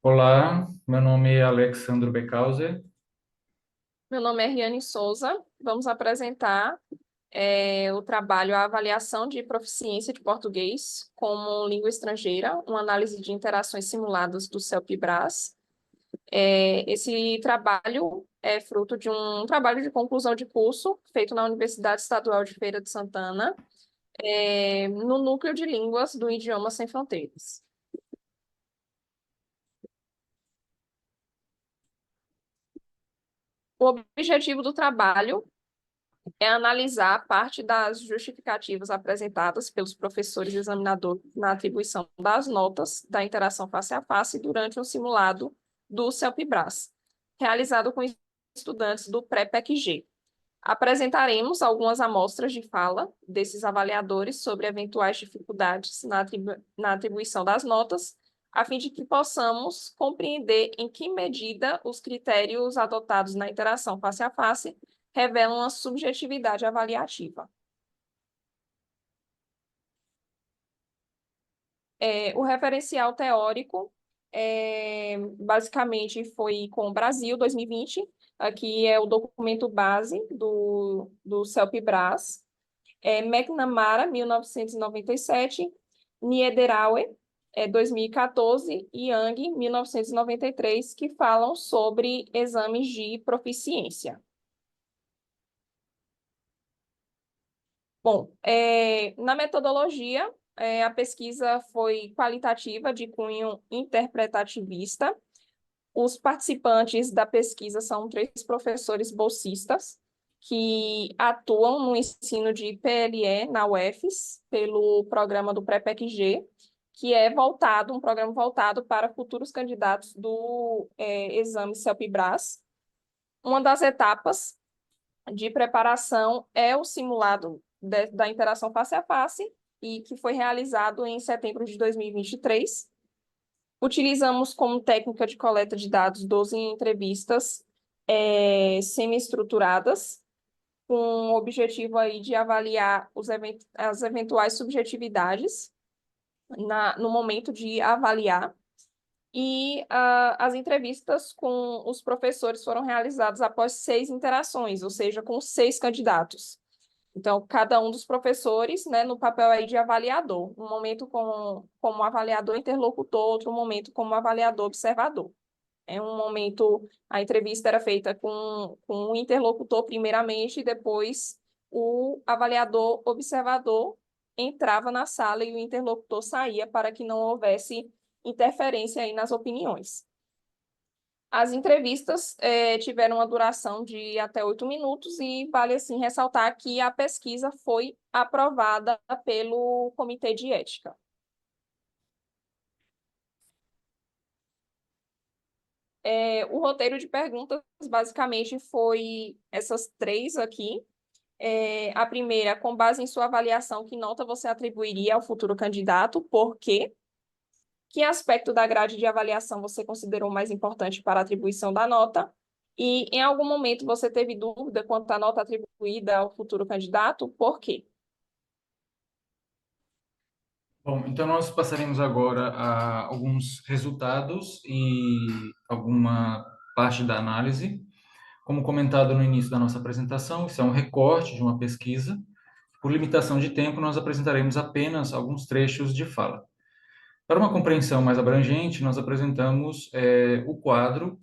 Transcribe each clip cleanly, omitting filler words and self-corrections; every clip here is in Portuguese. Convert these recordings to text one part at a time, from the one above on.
Olá, meu nome é Alexandro Becauser. Meu nome é Riane Souza. Vamos apresentar o trabalho A Avaliação de Proficiência de Português como Língua Estrangeira, uma análise de interações simuladas do CELP-BRAS. Esse trabalho é fruto de um trabalho de conclusão de curso feito na Universidade Estadual de Feira de Santana, no Núcleo de Línguas do Idioma Sem Fronteiras. O objetivo do trabalho é analisar parte das justificativas apresentadas pelos professores examinadores na atribuição das notas da interação face a face durante um simulado do CELP-BRAS, realizado com estudantes do Pré-PEC-G. Apresentaremos algumas amostras de fala desses avaliadores sobre eventuais dificuldades na atribuição das notas, a fim de que possamos compreender em que medida os critérios adotados na interação face a face revelam a subjetividade avaliativa. O referencial teórico basicamente foi com o Brasil 2020. Aqui é o documento base do CELP-BRAS. McNamara, 1997, Niederauer, 2014, e Yang, 1993, que falam sobre exames de proficiência. Bom, na metodologia, a pesquisa foi qualitativa, de cunho interpretativista. Os participantes da pesquisa são três professores bolsistas que atuam no ensino de PLE na UFES, pelo programa do Pré-PEC-G, que é um programa voltado para futuros candidatos do exame CELP-BRAS. Uma das etapas de preparação é o simulado da interação face a face, e que foi realizado em setembro de 2023. Utilizamos como técnica de coleta de dados 12 entrevistas semi-estruturadas, com o objetivo aí de avaliar as eventuais subjetividades no momento de avaliar. E as entrevistas com os professores foram realizadas após 6 interações, ou seja, com 6 candidatos. Então, cada um dos professores, né, no papel aí de avaliador, um momento como avaliador interlocutor, outro momento como avaliador observador. Um momento, a entrevista era feita com o interlocutor primeiramente, e depois o avaliador observador entrava na sala e o interlocutor saía, para que não houvesse interferência aí nas opiniões. As entrevistas tiveram uma duração de até 8 minutos, e vale assim ressaltar que a pesquisa foi aprovada pelo Comitê de Ética. O roteiro de perguntas basicamente foi essas três aqui. A primeira: com base em sua avaliação, que nota você atribuiria ao futuro candidato? Por quê? Que aspecto da grade de avaliação você considerou mais importante para a atribuição da nota? E em algum momento você teve dúvida quanto à nota atribuída ao futuro candidato? Por quê? Bom, então nós passaremos agora a alguns resultados e alguma parte da análise. Como comentado no início da nossa apresentação, isso é um recorte de uma pesquisa. Por limitação de tempo, nós apresentaremos apenas alguns trechos de fala. Para uma compreensão mais abrangente, nós apresentamos o quadro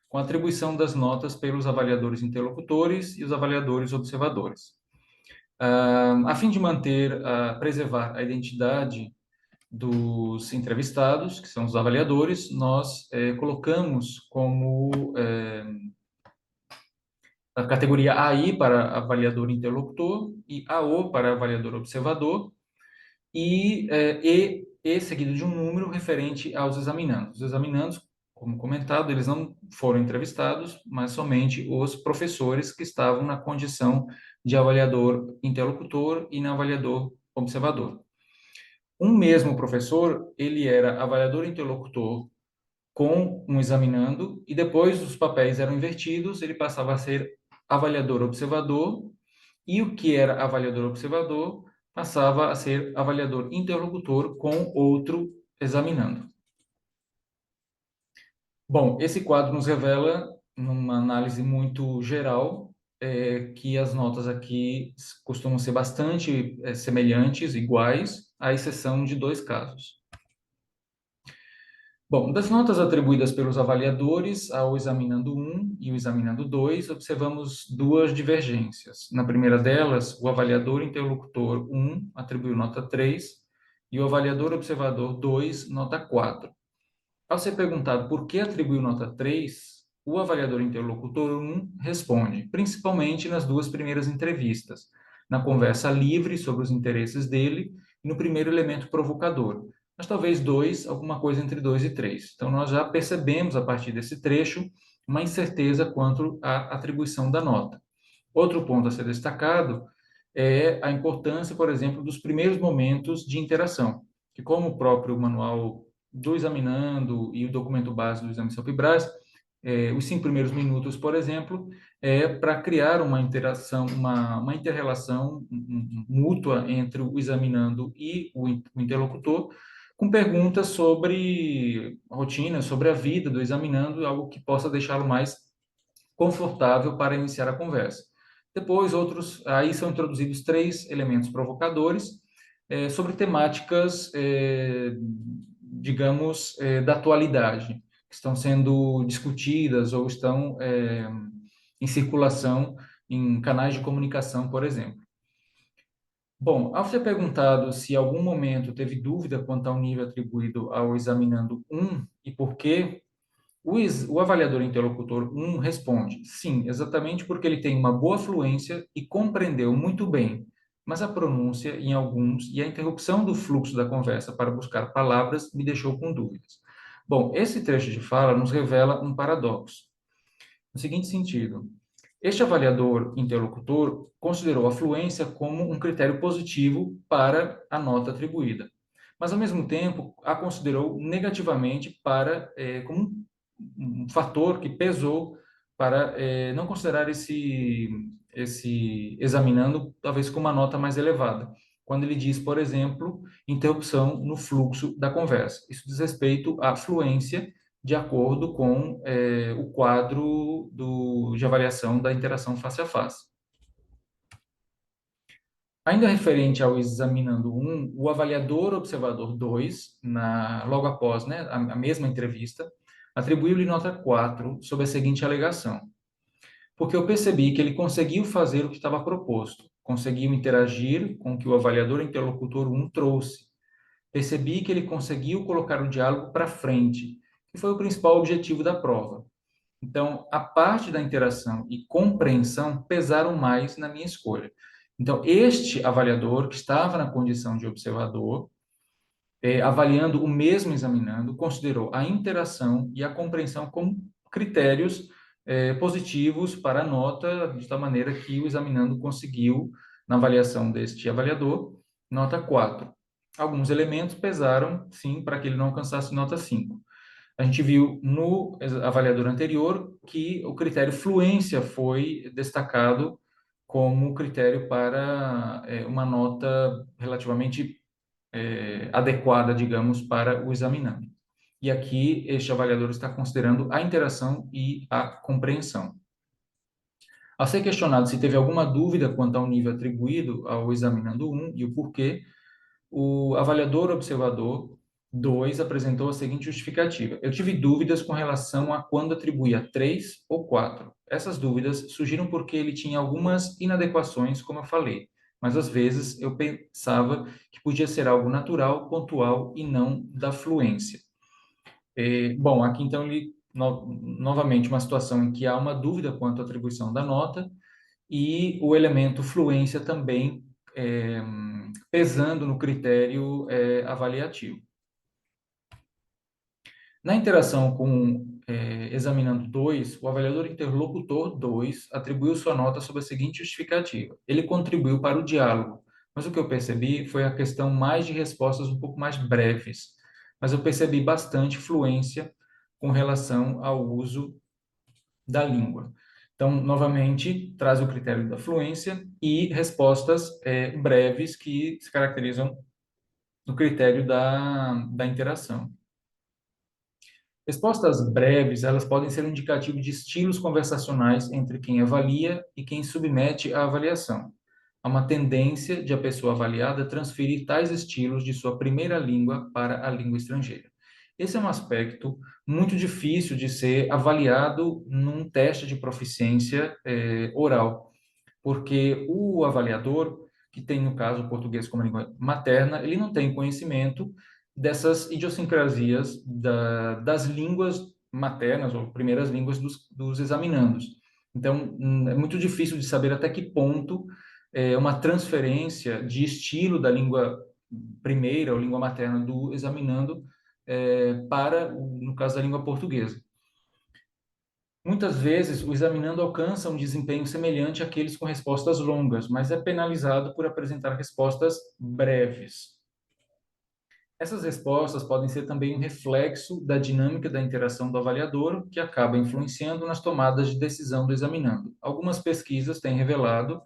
com a atribuição das notas pelos avaliadores interlocutores e os avaliadores observadores. A fim de preservar a identidade dos entrevistados, que são os avaliadores, nós colocamos como a categoria AI para avaliador interlocutor e AO para avaliador observador, e seguido de um número referente aos examinandos. Os examinandos, como comentado, eles não foram entrevistados, mas somente os professores que estavam na condição de avaliador interlocutor e na avaliador observador. Um mesmo professor, ele era avaliador interlocutor com um examinando, e depois os papéis eram invertidos, ele passava a ser avaliador observador, e o que era avaliador observador passava a ser avaliador interlocutor com outro examinando. Bom, esse quadro nos revela, numa análise muito geral, que as notas aqui costumam ser bastante semelhantes, iguais, à exceção de dois casos. Bom, das notas atribuídas pelos avaliadores ao examinando 1 e o examinando 2, observamos duas divergências. Na primeira delas, o avaliador interlocutor 1 atribuiu nota 3 e o avaliador observador 2 nota 4. Ao ser perguntado por que atribuiu nota 3, o avaliador interlocutor 1 responde, principalmente nas duas primeiras entrevistas, na conversa livre sobre os interesses dele e no primeiro elemento provocador, mas talvez 2, alguma coisa entre 2 e 3. Então, nós já percebemos, a partir desse trecho, uma incerteza quanto à atribuição da nota. Outro ponto a ser destacado é a importância, por exemplo, dos primeiros momentos de interação, que como o próprio manual do examinando e o documento base do exame Self-Brás, os 5 primeiros minutos, por exemplo, é para criar uma interação, uma inter-relação mútua entre o examinando e o interlocutor, com perguntas sobre rotina, sobre a vida do examinando, algo que possa deixá-lo mais confortável para iniciar a conversa. Depois, aí são introduzidos 3 elementos provocadores sobre temáticas, digamos, da atualidade, que estão sendo discutidas ou estão em circulação em canais de comunicação, por exemplo. Bom, ao ser perguntado se em algum momento teve dúvida quanto ao nível atribuído ao examinando 1 e por quê, o avaliador interlocutor 1 responde: sim, exatamente porque ele tem uma boa fluência e compreendeu muito bem, mas a pronúncia em alguns e a interrupção do fluxo da conversa para buscar palavras me deixou com dúvidas. Bom, esse trecho de fala nos revela um paradoxo. No seguinte sentido, este avaliador interlocutor considerou a fluência como um critério positivo para a nota atribuída, mas, ao mesmo tempo, a considerou negativamente como um fator que pesou para não considerar esse examinando, talvez com uma nota mais elevada. Quando ele diz, por exemplo, interrupção no fluxo da conversa. Isso diz respeito à fluência de acordo com o quadro de avaliação da interação face a face. Ainda referente ao examinando 1, o avaliador observador 2, logo após, né, a mesma entrevista, atribuiu-lhe nota 4 sob a seguinte alegação: porque eu percebi que ele conseguiu fazer o que estava proposto, conseguiu interagir com o que o avaliador interlocutor 1 trouxe. Percebi que ele conseguiu colocar o diálogo para frente, que foi o principal objetivo da prova. Então, a parte da interação e compreensão pesaram mais na minha escolha. Então, este avaliador, que estava na condição de observador, avaliando o mesmo examinando, considerou a interação e a compreensão como critérios positivos para a nota, de tal maneira que o examinando conseguiu, na avaliação deste avaliador, nota 4. Alguns elementos pesaram, sim, para que ele não alcançasse nota 5. A gente viu no avaliador anterior que o critério fluência foi destacado como critério para uma nota relativamente adequada, digamos, para o examinando. E aqui este avaliador está considerando a interação e a compreensão. Ao ser questionado se teve alguma dúvida quanto ao nível atribuído ao examinando 1 e o porquê, o avaliador observador 2 apresentou a seguinte justificativa: eu tive dúvidas com relação a quando atribuía 3 ou 4. Essas dúvidas surgiram porque ele tinha algumas inadequações, como eu falei, mas às vezes eu pensava que podia ser algo natural, pontual e não da fluência. Bom, aqui então ele novamente uma situação em que há uma dúvida quanto à atribuição da nota e o elemento fluência também pesando no critério avaliativo. Na interação com examinando 2, o avaliador interlocutor 2 atribuiu sua nota sob a seguinte justificativa: ele contribuiu para o diálogo, mas o que eu percebi foi a questão mais de respostas um pouco mais breves, mas eu percebi bastante fluência com relação ao uso da língua. Então, novamente, traz o critério da fluência e respostas breves que se caracterizam no critério da interação. Respostas breves, elas podem ser um indicativo de estilos conversacionais entre quem avalia e quem submete à avaliação. Há uma tendência de a pessoa avaliada transferir tais estilos de sua primeira língua para a língua estrangeira. Esse é um aspecto muito difícil de ser avaliado num teste de proficiência oral, porque o avaliador, que tem, no caso, o português como língua materna, ele não tem conhecimento dessas idiosincrasias das línguas maternas ou primeiras línguas dos examinandos. Então, é muito difícil de saber até que ponto uma transferência de estilo da língua primeira ou língua materna do examinando para, no caso da língua portuguesa. Muitas vezes, o examinando alcança um desempenho semelhante àqueles com respostas longas, mas é penalizado por apresentar respostas breves. Essas respostas podem ser também um reflexo da dinâmica da interação do avaliador, que acaba influenciando nas tomadas de decisão do examinando. Algumas pesquisas têm revelado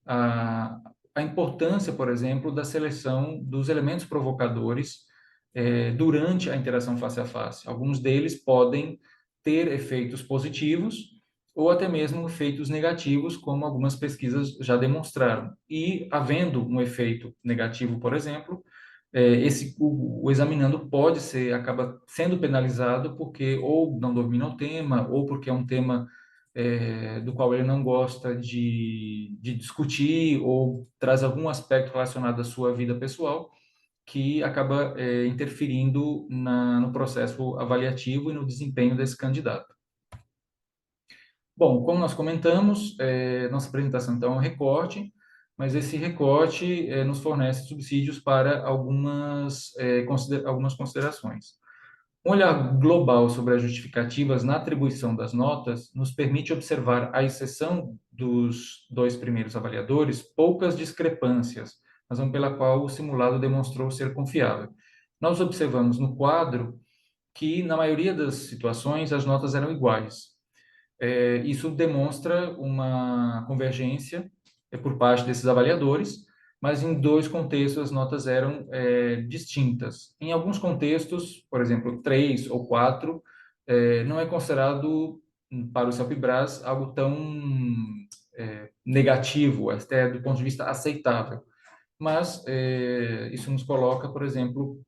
a, a importância, por exemplo, da seleção dos elementos provocadores durante a interação face a face. Alguns deles podem ter efeitos positivos ou até mesmo efeitos negativos, como algumas pesquisas já demonstraram. E, havendo um efeito negativo, por exemplo, o examinando pode ser, acaba sendo penalizado porque ou não domina o tema, ou porque é um tema do qual ele não gosta de discutir, ou traz algum aspecto relacionado à sua vida pessoal, que acaba interferindo no processo avaliativo e no desempenho desse candidato. Bom, como nós comentamos, nossa apresentação então é um recorte, mas esse recorte nos fornece subsídios para algumas considerações. Um olhar global sobre as justificativas na atribuição das notas nos permite observar, à exceção dos dois primeiros avaliadores, poucas discrepâncias, razão pela qual o simulado demonstrou ser confiável. Nós observamos no quadro que, na maioria das situações, as notas eram iguais. Isso demonstra uma convergência por parte desses avaliadores, mas em dois contextos as notas eram distintas. Em alguns contextos, por exemplo, 3 ou 4, não é considerado para o CELPE-BRAS algo tão negativo, até do ponto de vista aceitável. Mas isso nos coloca, por exemplo,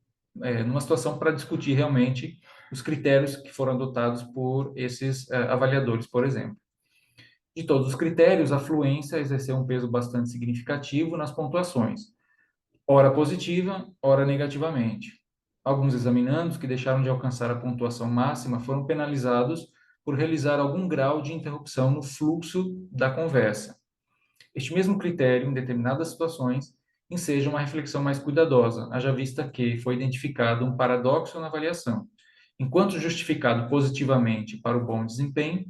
numa situação para discutir realmente os critérios que foram adotados por esses avaliadores, por exemplo. De todos os critérios, a fluência exerceu um peso bastante significativo nas pontuações, ora positiva, ora negativamente. Alguns examinandos que deixaram de alcançar a pontuação máxima foram penalizados por realizar algum grau de interrupção no fluxo da conversa. Este mesmo critério, em determinadas situações, enseja uma reflexão mais cuidadosa, haja vista que foi identificado um paradoxo na avaliação. Enquanto justificado positivamente para o bom desempenho,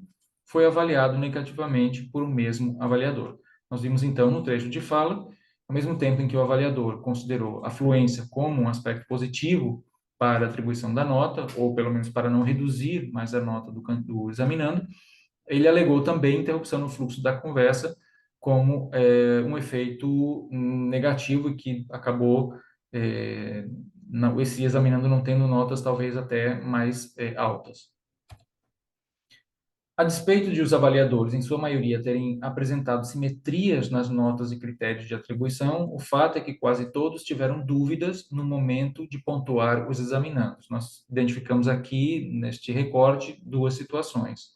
foi avaliado negativamente por o mesmo avaliador. Nós vimos então no trecho de fala, ao mesmo tempo em que o avaliador considerou a fluência como um aspecto positivo para a atribuição da nota, ou pelo menos para não reduzir mais a nota do examinando, ele alegou também interrupção no fluxo da conversa como um efeito negativo e que acabou esse examinando não tendo notas talvez até mais altas. A despeito de os avaliadores, em sua maioria, terem apresentado simetrias nas notas e critérios de atribuição, o fato é que quase todos tiveram dúvidas no momento de pontuar os examinandos. Nós identificamos aqui, neste recorte, duas situações.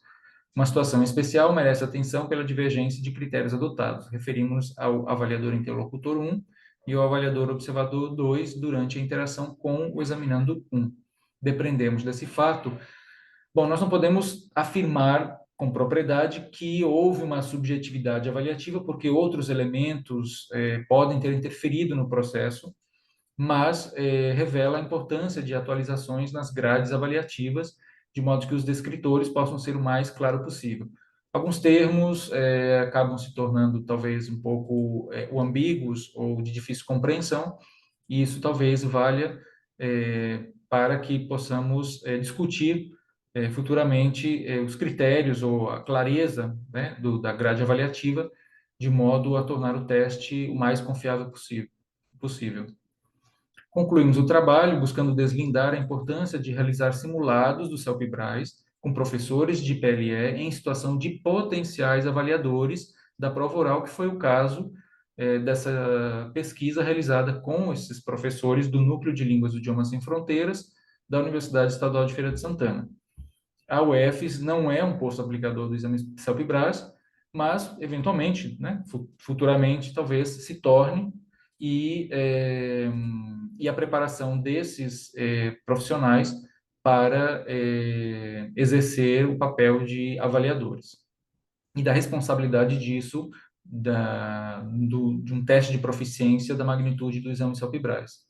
Uma situação especial merece atenção pela divergência de critérios adotados. Referimos ao avaliador interlocutor 1 e ao avaliador observador 2 durante a interação com o examinando 1. Depreendemos desse fato. Bom, nós não podemos afirmar com propriedade que houve uma subjetividade avaliativa, porque outros elementos podem ter interferido no processo, mas revela a importância de atualizações nas grades avaliativas, de modo que os descritores possam ser o mais claro possível. Alguns termos acabam se tornando talvez um pouco ambíguos ou de difícil compreensão, e isso talvez valha para que possamos discutir futuramente os critérios ou a clareza, né, da grade avaliativa, de modo a tornar o teste o mais confiável possível. Concluímos o trabalho buscando deslindar a importância de realizar simulados do CELPE-BRAS com professores de PLE em situação de potenciais avaliadores da prova oral, que foi o caso dessa pesquisa realizada com esses professores do Núcleo de Línguas do Idioma Sem Fronteiras da Universidade Estadual de Feira de Santana. A UFES não é um posto aplicador do exame CELPE-BRAS, mas, eventualmente, né, futuramente, talvez se torne, e, e a preparação desses profissionais para exercer o papel de avaliadores. E da responsabilidade disso, de um teste de proficiência da magnitude do exame CELPE-BRAS.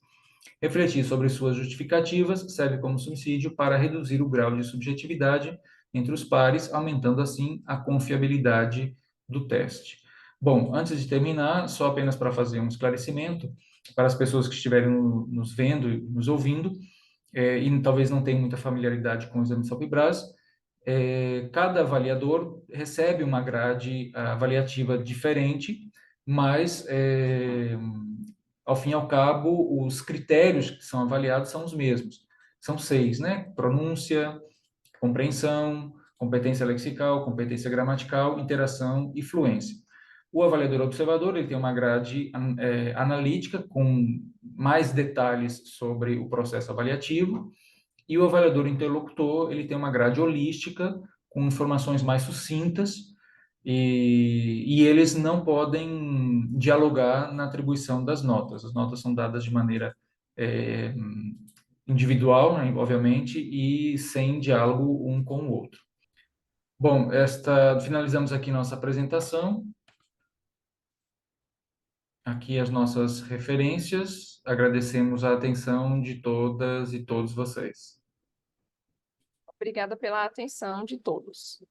Refletir sobre suas justificativas serve como subsídio para reduzir o grau de subjetividade entre os pares, aumentando assim a confiabilidade do teste. Bom, antes de terminar, só apenas para fazer um esclarecimento para as pessoas que estiverem nos vendo e nos ouvindo, e talvez não tenham muita familiaridade com o exame SALP-BRAS, cada avaliador recebe uma grade avaliativa diferente, mas ao fim e ao cabo, os critérios que são avaliados são os mesmos. São 6, né? Pronúncia, compreensão, competência lexical, competência gramatical, interação e fluência. O avaliador observador ele tem uma grade analítica com mais detalhes sobre o processo avaliativo, e o avaliador interlocutor ele tem uma grade holística com informações mais sucintas, e eles não podem dialogar na atribuição das notas. As notas são dadas de maneira é, individual, né, obviamente, e sem diálogo um com o outro. Bom, finalizamos aqui nossa apresentação. Aqui as nossas referências. Agradecemos a atenção de todas e todos vocês. Obrigada pela atenção de todos.